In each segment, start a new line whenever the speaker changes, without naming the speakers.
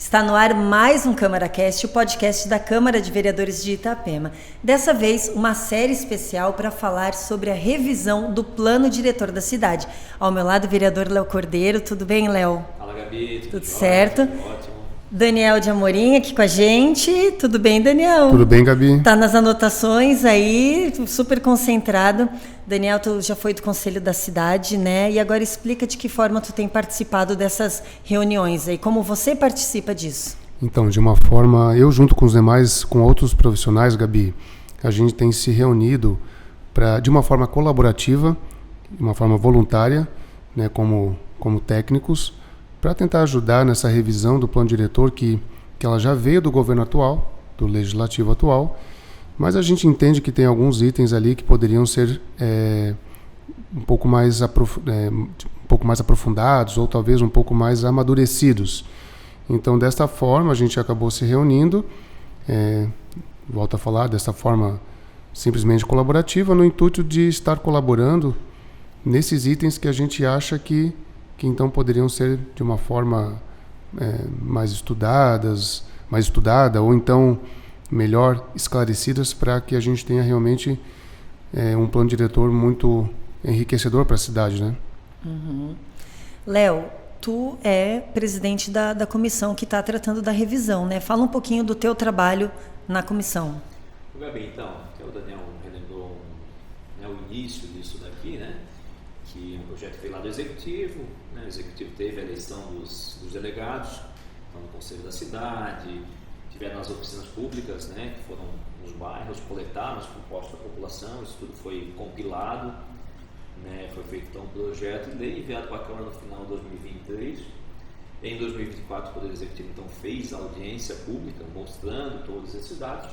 Está no ar mais um CâmaraCast, o podcast da Câmara de Vereadores de Itapema. Dessa vez, uma série especial para falar sobre a revisão do plano diretor da cidade. Ao meu lado, o vereador Léo Cordeiro. Tudo bem, Léo?
Fala, Gabi.
Tudo certo?
Ótimo.
Daniel de Amorim aqui com a gente. Tudo bem, Daniel?
Tudo bem, Gabi?
Tá nas anotações aí, super concentrado. Daniel, tu já foi do Conselho da Cidade, né? E agora explica de que forma tu tem participado dessas reuniões aí, como você participa disso.
Então, de uma forma, eu junto com os demais, com outros profissionais, Gabi, a gente tem se reunido de uma forma colaborativa, de uma forma voluntária, né, como técnicos, para tentar ajudar nessa revisão do plano diretor que ela já veio do governo atual, do legislativo atual, mas a gente entende que tem alguns itens ali que poderiam ser um pouco mais aprofundados ou talvez um pouco mais amadurecidos. Então, desta forma, a gente acabou se reunindo, volto a falar, dessa forma simplesmente colaborativa, no intuito de estar colaborando nesses itens que a gente acha que então poderiam ser de uma forma mais estudada, ou então melhor esclarecidas, para que a gente tenha realmente um plano diretor muito enriquecedor para a cidade, né?
Uhum. Léo, tu é presidente da comissão que está tratando da revisão, né? Fala um pouquinho do teu trabalho na comissão.
Gabi, então, que o Daniel relembrou o início disso daqui, né? Que o projeto veio lá do Executivo, né? O Executivo teve a eleição dos delegados, então, no Conselho da Cidade, tiveram as oficinas públicas, né? Que foram nos bairros, coletaram as propostas da população, isso tudo foi compilado, né? Foi feito então um projeto de lei enviado para a Câmara no final de 2023. Em 2024, o Poder Executivo então fez audiência pública, mostrando todos esses dados,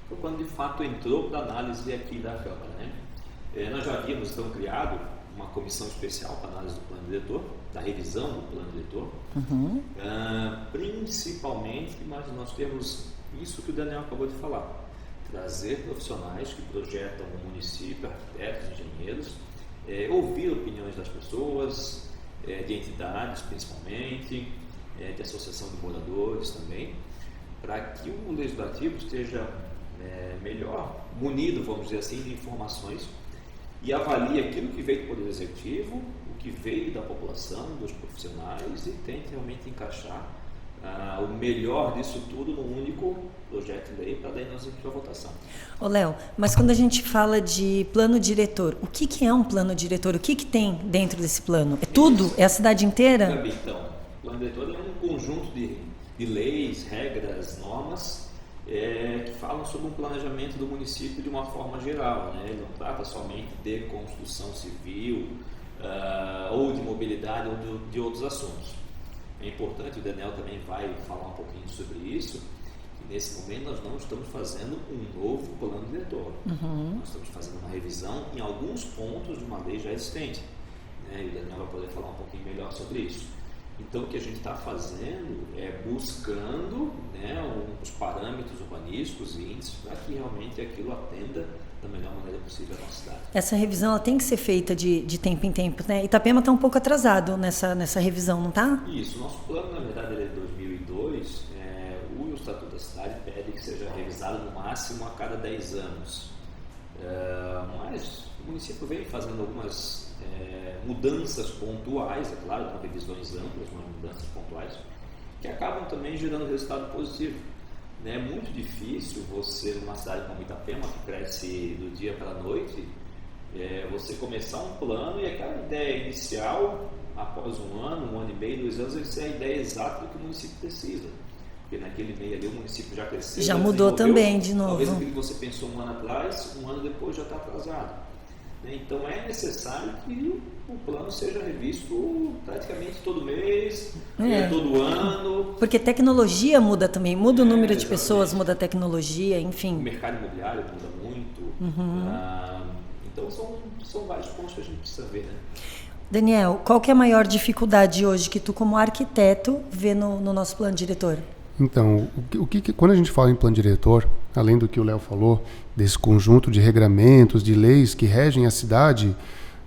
foi quando de fato entrou para análise aqui da Câmara, né? Nós já havíamos então criado uma comissão especial para análise do plano diretor, da revisão do plano diretor, principalmente, mas nós temos isso que o Daniel acabou de falar, trazer profissionais que projetam o município, arquitetos, engenheiros, ouvir opiniões das pessoas, de entidades principalmente, de associação de moradores também, para que o legislativo esteja melhor munido, vamos dizer assim, de informações e avalie aquilo que veio do Poder Executivo, o que veio da população, dos profissionais, e tente realmente encaixar o melhor disso tudo num único projeto de lei para daí nós irmos para a votação.
Ô Léo, mas quando a gente fala de plano diretor, o que é um plano diretor? O que tem dentro desse plano? É tudo? É a cidade inteira?
Gabi, então, o plano diretor é um conjunto de leis, regras, normas que falam sobre um planejamento do município de uma forma geral, né? Ele não trata somente de construção civil ou de mobilidade ou de outros assuntos. É importante, o Daniel também vai falar um pouquinho sobre isso, que nesse momento nós não estamos fazendo um novo plano diretor. Nós estamos fazendo uma revisão em alguns pontos de uma lei já existente, né? E o Daniel vai poder falar um pouquinho melhor sobre isso. Então, o que a gente está fazendo é buscando, né, os parâmetros urbanísticos e índices para que realmente aquilo atenda da melhor maneira possível a nossa cidade. Essa
revisão ela tem que ser feita de tempo em tempo, né? Itapema está um pouco atrasado nessa revisão, não está?
Isso. Nosso plano, na verdade, ele é de 2002. O Estatuto da Cidade pede que seja revisado no máximo a cada 10 anos. Mas o município vem fazendo algumas mudanças pontuais, é claro, não revisões amplas, mas mudanças pontuais, que acabam também gerando resultado positivo. É muito difícil você, numa cidade como Itapema, que cresce do dia para a noite, você começar um plano e aquela ideia inicial, após um ano e meio, 2 anos, vai ser a ideia exata do que o município precisa. Porque naquele meio ali o município já cresceu.
Já mudou também, de novo.
Talvez aquilo que você pensou um ano atrás, um ano depois já está atrasado. Então é necessário que o plano seja revisto praticamente todo mês, todo ano.
Porque tecnologia muda também, muda o número de pessoas, muda a tecnologia, enfim.
O mercado imobiliário muda muito. Então são vários pontos que a gente precisa ver, né?
Daniel, qual que é a maior dificuldade hoje que tu, como arquiteto, vê no nosso plano diretor?
Então, quando a gente fala em plano diretor, além do que o Léo falou, desse conjunto de regramentos, de leis que regem a cidade,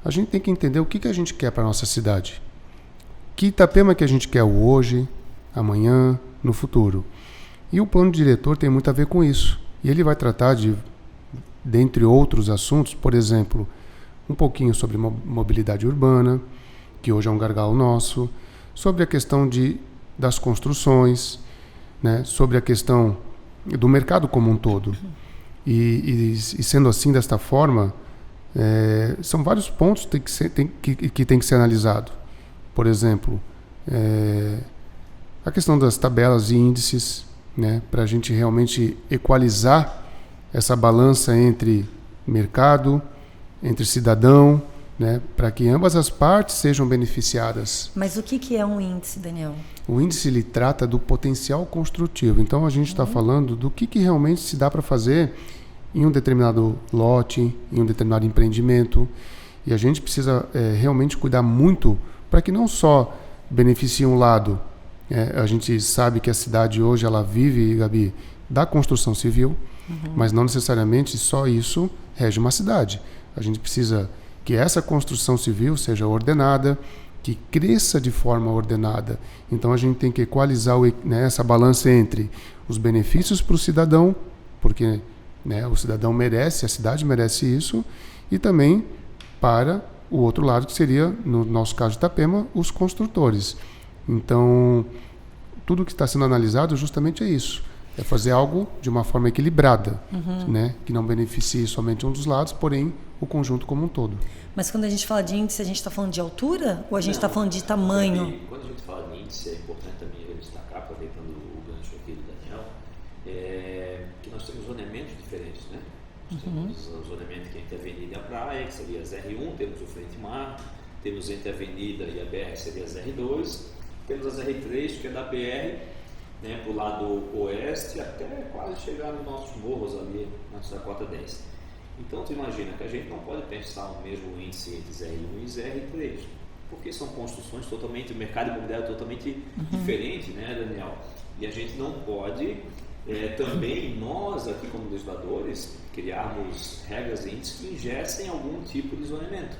a gente tem que entender o que a gente quer para a nossa cidade. Que Itapema que a gente quer hoje, amanhã, no futuro. E o plano diretor tem muito a ver com isso. E ele vai tratar de, dentre outros assuntos, por exemplo, um pouquinho sobre mobilidade urbana, que hoje é um gargalo nosso, sobre a questão das construções, né, sobre a questão do mercado como um todo. E sendo assim, desta forma, são vários pontos que tem que ser analisado. Por exemplo, a questão das tabelas e índices, né, para a gente realmente equalizar essa balança entre mercado, entre cidadão, né, para que ambas as partes sejam beneficiadas.
Mas o que é um índice, Daniel?
O índice ele trata do potencial construtivo. Então a gente está falando do que realmente se dá para fazer em um determinado lote, em um determinado empreendimento. E a gente precisa realmente cuidar muito para que não só beneficie um lado. A gente sabe que a cidade hoje ela vive, Gabi, da construção civil, mas não necessariamente só isso rege uma cidade. A gente precisa que essa construção civil seja ordenada, que cresça de forma ordenada. Então a gente tem que equalizar essa balança entre os benefícios para o cidadão, porque o cidadão merece, a cidade merece isso, e também para o outro lado, que seria, no nosso caso de Itapema, os construtores. Então, tudo que está sendo analisado justamente é isso. É fazer algo de uma forma equilibrada, né? Que não beneficie somente um dos lados, porém o conjunto como um todo.
Mas quando a gente fala de índice, a gente está falando de altura ou a gente está falando de tamanho?
Quando a gente fala de índice, é importante também destacar, aproveitando o gancho aqui do Daniel, que nós temos zoneamentos diferentes, né? Nós temos o zoneamento que é entre a Avenida e a Praia, que seria as R1, temos o Frente Mar, temos entre a Avenida e a BR, que seria as R2, temos as R3, que é da BR, né, para o lado oeste, até quase chegar nos nossos morros ali, na Cota 10. Então, tu imagina que a gente não pode pensar o mesmo índice entre ZR1 e ZR3, porque são construções totalmente, o mercado imobiliário é totalmente diferente, né, Daniel? E a gente não pode, também nós aqui como legisladores, criarmos regras e índices que ingessem algum tipo de zoneamento,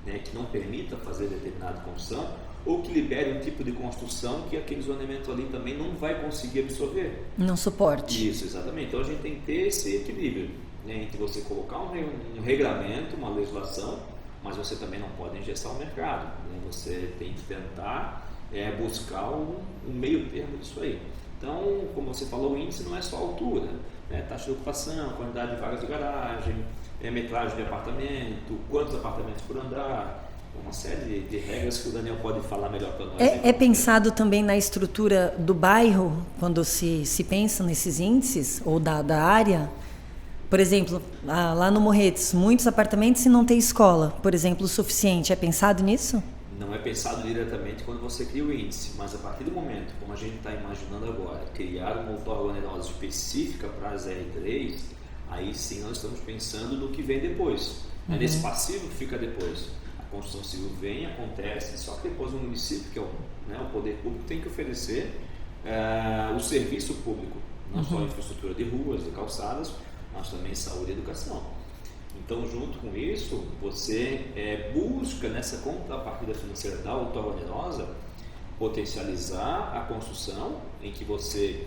né, que não permita fazer determinada construção, ou que libere um tipo de construção que aquele zoneamento ali também não vai conseguir absorver.
Não suporte.
Isso, exatamente. Então a gente tem que ter esse equilíbrio, né, entre você colocar um regramento, uma legislação, mas você também não pode engessar o mercado, né? Você tem que tentar buscar um meio termo disso aí. Então, como você falou, o índice não é só a altura, né? Taxa de ocupação, quantidade de vagas de garagem, metragem de apartamento, quantos apartamentos por andar, uma série de regras que o Daniel pode falar melhor para nós.
É pensado também na estrutura do bairro, quando se pensa nesses índices, ou da área? Por exemplo, lá no Morretes, muitos apartamentos e não tem escola, por exemplo, o suficiente. É pensado nisso?
Não é pensado diretamente quando você cria o índice, mas a partir do momento, como a gente está imaginando agora, criar uma outorga onerosa específica para as R3, aí sim nós estamos pensando no que vem depois. É nesse passivo que fica depois. A construção civil vem, acontece, só que depois o município, que é o poder público, tem que oferecer o serviço público, não só a infraestrutura de ruas, de calçadas, mas também saúde e educação. Então, junto com isso, você busca nessa contrapartida financeira da outorga onerosa potencializar a construção, em que você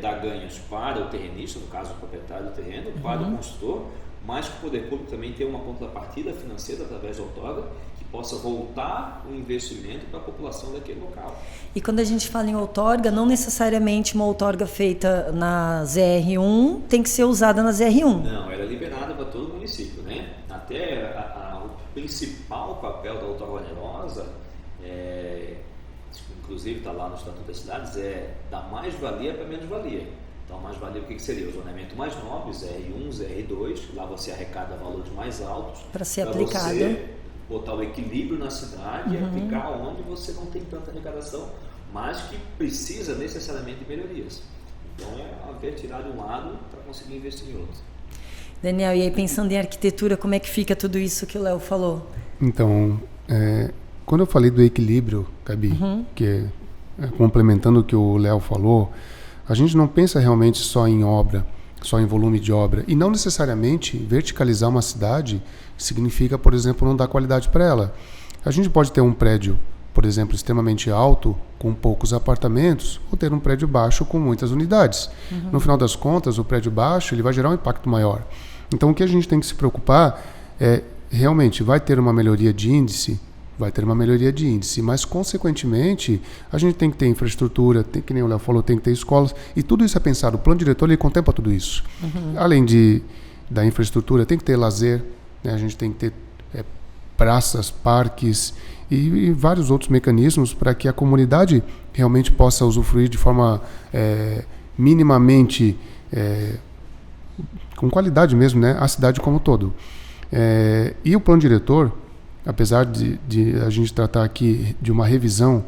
dá ganhos para o terrenista, no caso o proprietário do terreno, para o construtor, mas que o poder público também tem uma contrapartida financeira através da outorga que possa voltar o investimento para a população daquele local.
E quando a gente fala em outorga, não necessariamente uma outorga feita na ZR1 tem que ser usada na ZR1.
Não, ela é liberada para todo o município, né? Até o principal papel da outorga onerosa, inclusive está lá no Estatuto das Cidades, é da mais-valia para menos-valia. Então, mais-valia, o que seria? O zoneamento mais nobre, ZR1, ZR2, lá você arrecada valores mais altos.
Para ser aplicado.
Você botar o equilíbrio na cidade e aplicar onde você não tem tanta arrecadação, mas que precisa necessariamente de melhorias. Então, é haver tirar de um lado para conseguir investir em outro.
Daniel, e aí pensando em arquitetura, como é que fica tudo isso que o Léo falou?
Então, quando eu falei do equilíbrio, Gabi, que complementando o que o Léo falou, a gente não pensa realmente só em obra, só em volume de obra. E não necessariamente verticalizar uma cidade significa, por exemplo, não dar qualidade para ela. A gente pode ter um prédio, por exemplo, extremamente alto, com poucos apartamentos, ou ter um prédio baixo com muitas unidades. No final das contas, o prédio baixo ele vai gerar um impacto maior. Então, o que a gente tem que se preocupar é, realmente, vai ter uma melhoria de índice? Vai ter uma melhoria de índice, mas, consequentemente, a gente tem que ter infraestrutura, que nem o Léo falou, tem que ter escolas, e tudo isso é pensado. O plano diretor ele contempla tudo isso. Além da infraestrutura, tem que ter lazer, né? A gente tem que ter praças, parques e vários outros mecanismos para que a comunidade realmente possa usufruir de forma minimamente com qualidade mesmo, né? A cidade como um todo. E o plano diretor, apesar de a gente tratar aqui de uma revisão,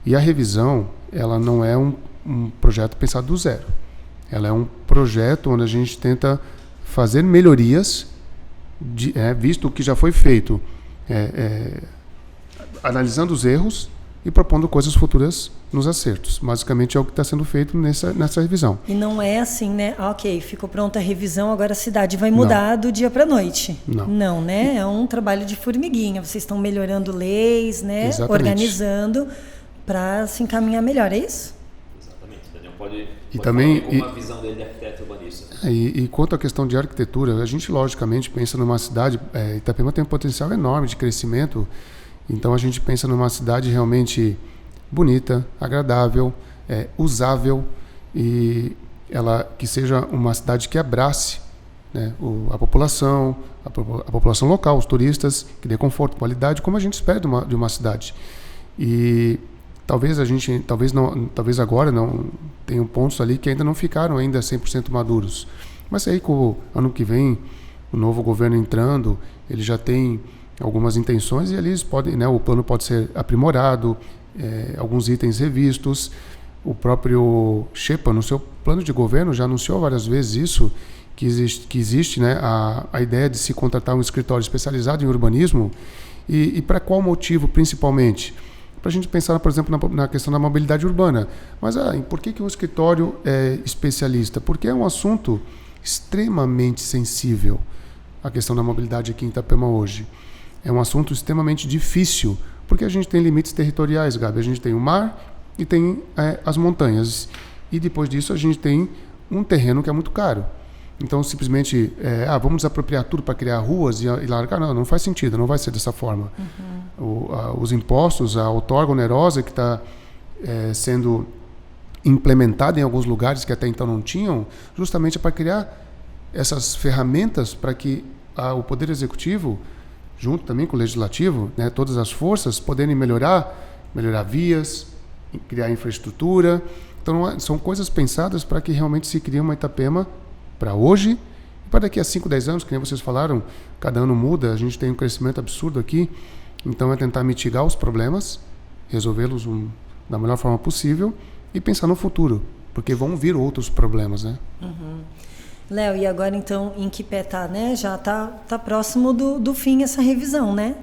e a revisão ela não é um projeto pensado do zero. Ela é um projeto onde a gente tenta fazer melhorias, visto o que já foi feito, analisando os erros e propondo coisas futuras nos acertos. Basicamente é o que está sendo feito nessa revisão.
E não é assim, né? Ok, ficou pronta a revisão, agora a cidade vai mudar do dia para a noite. Não, né? É um trabalho de formiguinha. Vocês estão melhorando leis, né?
Exatamente.
Organizando para se encaminhar melhor, é isso?
Exatamente. O Daniel pode
também,
falar com uma visão dele de arquiteto urbanista.
E quanto à questão de arquitetura, a gente logicamente pensa numa cidade, Itapema tem um potencial enorme de crescimento, então a gente pensa numa cidade realmente bonita, agradável, usável, e ela que seja uma cidade que abrace, né, a população local, os turistas, que dê conforto, qualidade, como a gente espera de uma cidade. E talvez agora não tenham pontos ali que ainda não ficaram ainda 100% maduros. Mas aí com o ano que vem, o novo governo entrando, ele já tem algumas intenções e ali eles podem, né, o plano pode ser aprimorado, alguns itens revistos. O próprio Xepa, no seu plano de governo, já anunciou várias vezes isso, que existe, né, a ideia de se contratar um escritório especializado em urbanismo. E para qual motivo, principalmente? Para a gente pensar, por exemplo, na questão da mobilidade urbana. Mas por que um escritório é especialista? Porque é um assunto extremamente sensível, a questão da mobilidade aqui em Itapema hoje. É um assunto extremamente difícil, porque a gente tem limites territoriais, Gabi. A gente tem o mar e tem as montanhas. E depois disso a gente tem um terreno que é muito caro. Então, simplesmente, vamos desapropriar tudo para criar ruas e largar. Não faz sentido, não vai ser dessa forma. Os impostos, a outorga onerosa que está sendo implementada em alguns lugares que até então não tinham, justamente para criar essas ferramentas para que o Poder Executivo, junto também com o Legislativo, né, todas as forças, poderem melhorar vias, criar infraestrutura. Então, são coisas pensadas para que realmente se crie uma Itapema para hoje e para daqui a 5, 10 anos, que nem vocês falaram, cada ano muda, a gente tem um crescimento absurdo aqui, então é tentar mitigar os problemas, resolvê-los da melhor forma possível e pensar no futuro, porque vão vir outros problemas, né?
Léo, e agora então em que pé está, né? Já tá próximo do fim essa revisão, né?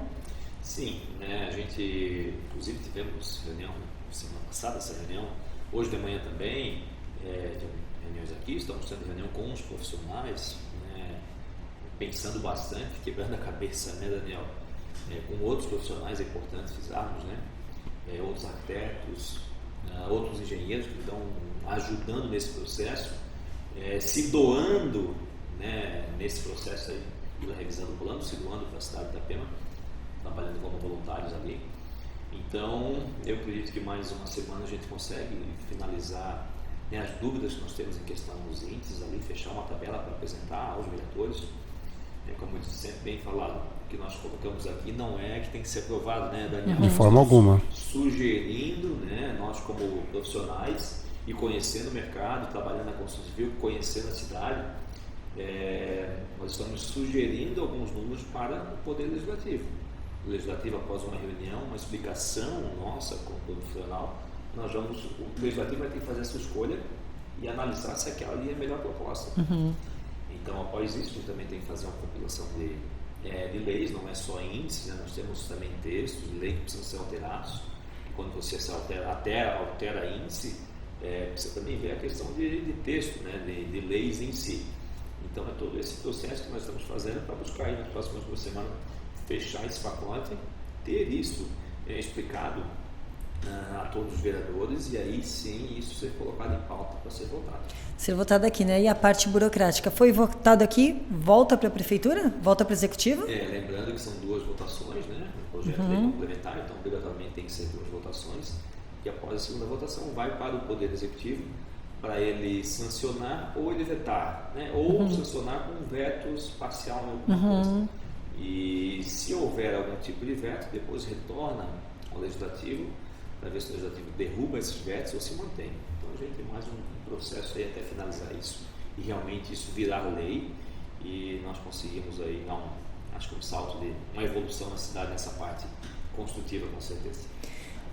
Sim, né? A gente, inclusive, tivemos reunião semana passada, essa reunião, hoje de manhã também, reuniões aqui, estamos tendo reunião com os profissionais, né, pensando bastante, quebrando a cabeça, né, Daniel? Com outros profissionais é importante frisarmos, né? Outros arquitetos, outros engenheiros que estão ajudando nesse processo, se doando, né, nesse processo aí da revisão do plano, se doando para a cidade de Itapema, trabalhando como voluntários ali. Então, eu acredito que mais uma semana a gente consegue finalizar, né, as dúvidas que nós temos em questão dos índices ali, fechar uma tabela para apresentar aos vereadores. Como eu sempre bem falado, o que nós colocamos aqui não é que tem que ser aprovado, né, Daniel?
De forma alguma.
Sugerindo, né, nós como profissionais e conhecendo o mercado, trabalhando na construção civil, conhecendo a cidade, nós estamos sugerindo alguns números para o Poder Legislativo. O Legislativo, após uma reunião, uma explicação nossa como profissional, o Legislativo vai ter que fazer essa escolha e analisar se aquela ali é a melhor proposta. Então, após isso, a gente também tem que fazer uma compilação de leis, não é só índices, né? Nós temos também textos de lei que precisam ser alterados. E quando você se altera índice, você também vê a questão de texto, né? de leis em si. Então, é todo esse processo que nós estamos fazendo para buscar aí nas próximas 2 semanas fechar esse pacote, ter isso explicado a todos os vereadores e aí sim isso ser colocado em pauta para ser votado.
Ser votado aqui, né? E a parte burocrática, foi votado aqui, volta para a prefeitura? Volta para o executivo?
Lembrando que são 2 votações, né? O projeto de lei complementar, então obrigatoriamente tem que ser 2 votações e após a segunda votação vai para o Poder Executivo para ele sancionar ou ele vetar, né? Ou sancionar com vetos parcial em alguma coisa. E se houver algum tipo de veto, depois retorna ao Legislativo para ver se o Legislativo derruba esses vetos ou se mantém. Então a gente tem mais um processo aí até finalizar isso e realmente isso virar lei e nós conseguimos aí dar acho que um salto de uma evolução na cidade nessa parte construtiva, com certeza.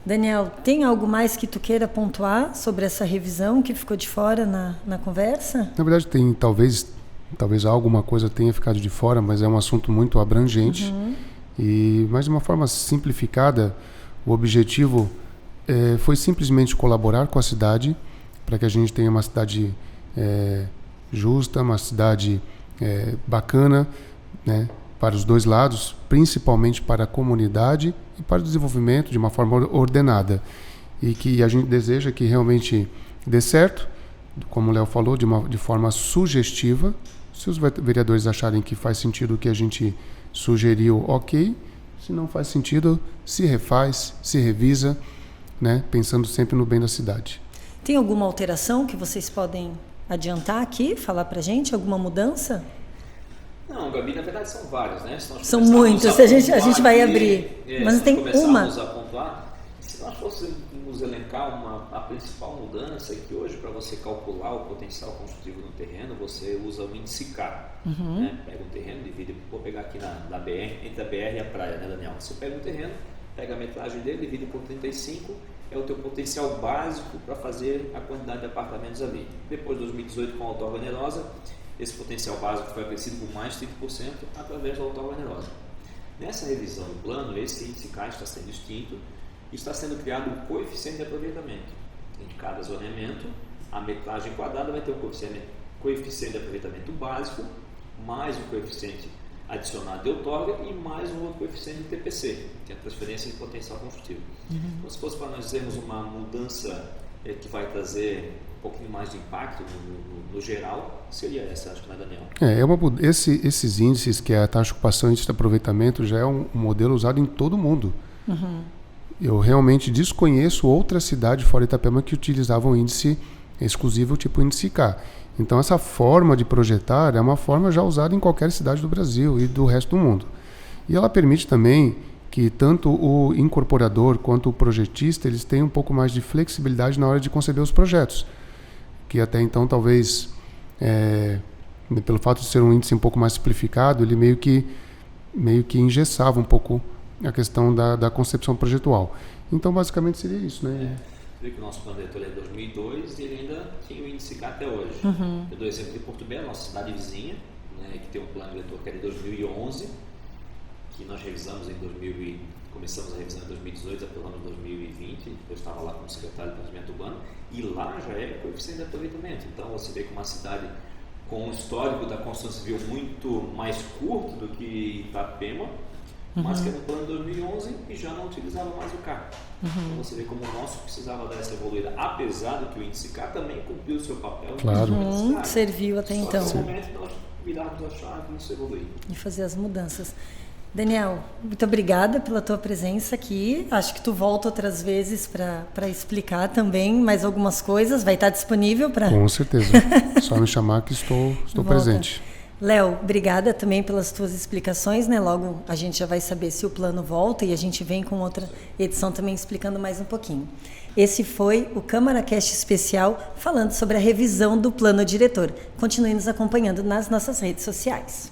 Daniel, tem algo mais que tu queira pontuar sobre essa revisão que ficou de fora na conversa?
Na verdade tem, talvez alguma coisa tenha ficado de fora, mas é um assunto muito abrangente mas de uma forma simplificada, o objetivo foi simplesmente colaborar com a cidade para que a gente tenha uma cidade justa, uma cidade bacana, né, para os 2 lados, principalmente para a comunidade e para o desenvolvimento de uma forma ordenada. E que a gente deseja que realmente dê certo, como o Léo falou, de forma sugestiva. Se os vereadores acharem que faz sentido o que a gente sugeriu, ok. Se não faz sentido, se refaz, se revisa, né, pensando sempre no bem da cidade.
Tem alguma alteração que vocês podem adiantar aqui, falar pra gente? Alguma mudança?
Não, Gabi, na verdade são várias, né?
São muitas, a gente vai abrir. Mas tem uma.
A pontuar, se nós fôssemos elencar a principal mudança é que hoje, para você calcular o potencial construtivo no terreno, você usa o índice K. Né? Pega um terreno, divide, vou pegar aqui na BR, entre a BR e a praia, né, Daniel? Você pega um terreno, pega a metragem dele, divide por 35, é o teu potencial básico para fazer a quantidade de apartamentos ali. Depois de 2018, com a outorga onerosa, esse potencial básico foi acrescido por mais de 30% através da outorga onerosa. Nessa revisão do plano, esse índice K está sendo extinto e está sendo criado um coeficiente de aproveitamento. Em cada zoneamento, a metragem quadrada vai ter um coeficiente de aproveitamento básico, mais um coeficiente adicionado de outorga e mais um outro coeficiente de TPC, que é a transferência de potencial construtivo. Então, se fosse para nós dizermos uma mudança que vai trazer um pouquinho mais de impacto no geral, seria essa, acho que não é, Daniel? Esses índices, que é a taxa de ocupação e índice de aproveitamento, já é um modelo usado em todo o mundo. Eu realmente desconheço outra cidade fora Itapema que utilizava um índice exclusivo tipo índice K. Então essa forma de projetar é uma forma já usada em qualquer cidade do Brasil e do resto do mundo. E ela permite também que tanto o incorporador quanto o projetista eles tenham um pouco mais de flexibilidade na hora de conceber os projetos, que até então talvez, pelo fato de ser um índice um pouco mais simplificado, ele meio que engessava um pouco a questão da concepção projetual. Então basicamente seria isso, né? Você vê que o nosso plano diretor é de 2002 e ele ainda tinha o índice K até hoje. Eu dou exemplo de Porto Belo, nossa cidade vizinha, né, que tem um plano diretor que é de 2011, que nós revisamos começamos a revisar em 2018, apelamos em 2020, eu estava lá como secretário de planejamento urbano, e lá já é coeficiente de aproveitamento. Então você vê que uma cidade com um histórico da construção civil muito mais curto do que Itapema, mas que era um plano de 2011 e já não utilizava mais o K. Então você vê como o nosso precisava dar essa evoluída, apesar de que o índice K também cumpriu o seu papel.
Claro.
Serviu até
Só
então.
que no momento nós virarmos a chave e isso evoluir.
E fazer as mudanças. Daniel, muito obrigada pela tua presença aqui. Acho que tu volta outras vezes para explicar também mais algumas coisas. Vai estar disponível para...
Com certeza. Só me chamar que estou presente.
Léo, obrigada também pelas tuas explicações, né? Logo a gente já vai saber se o plano volta e a gente vem com outra edição também explicando mais um pouquinho. Esse foi o CâmaraCast especial falando sobre a revisão do plano diretor. Continue nos acompanhando nas nossas redes sociais.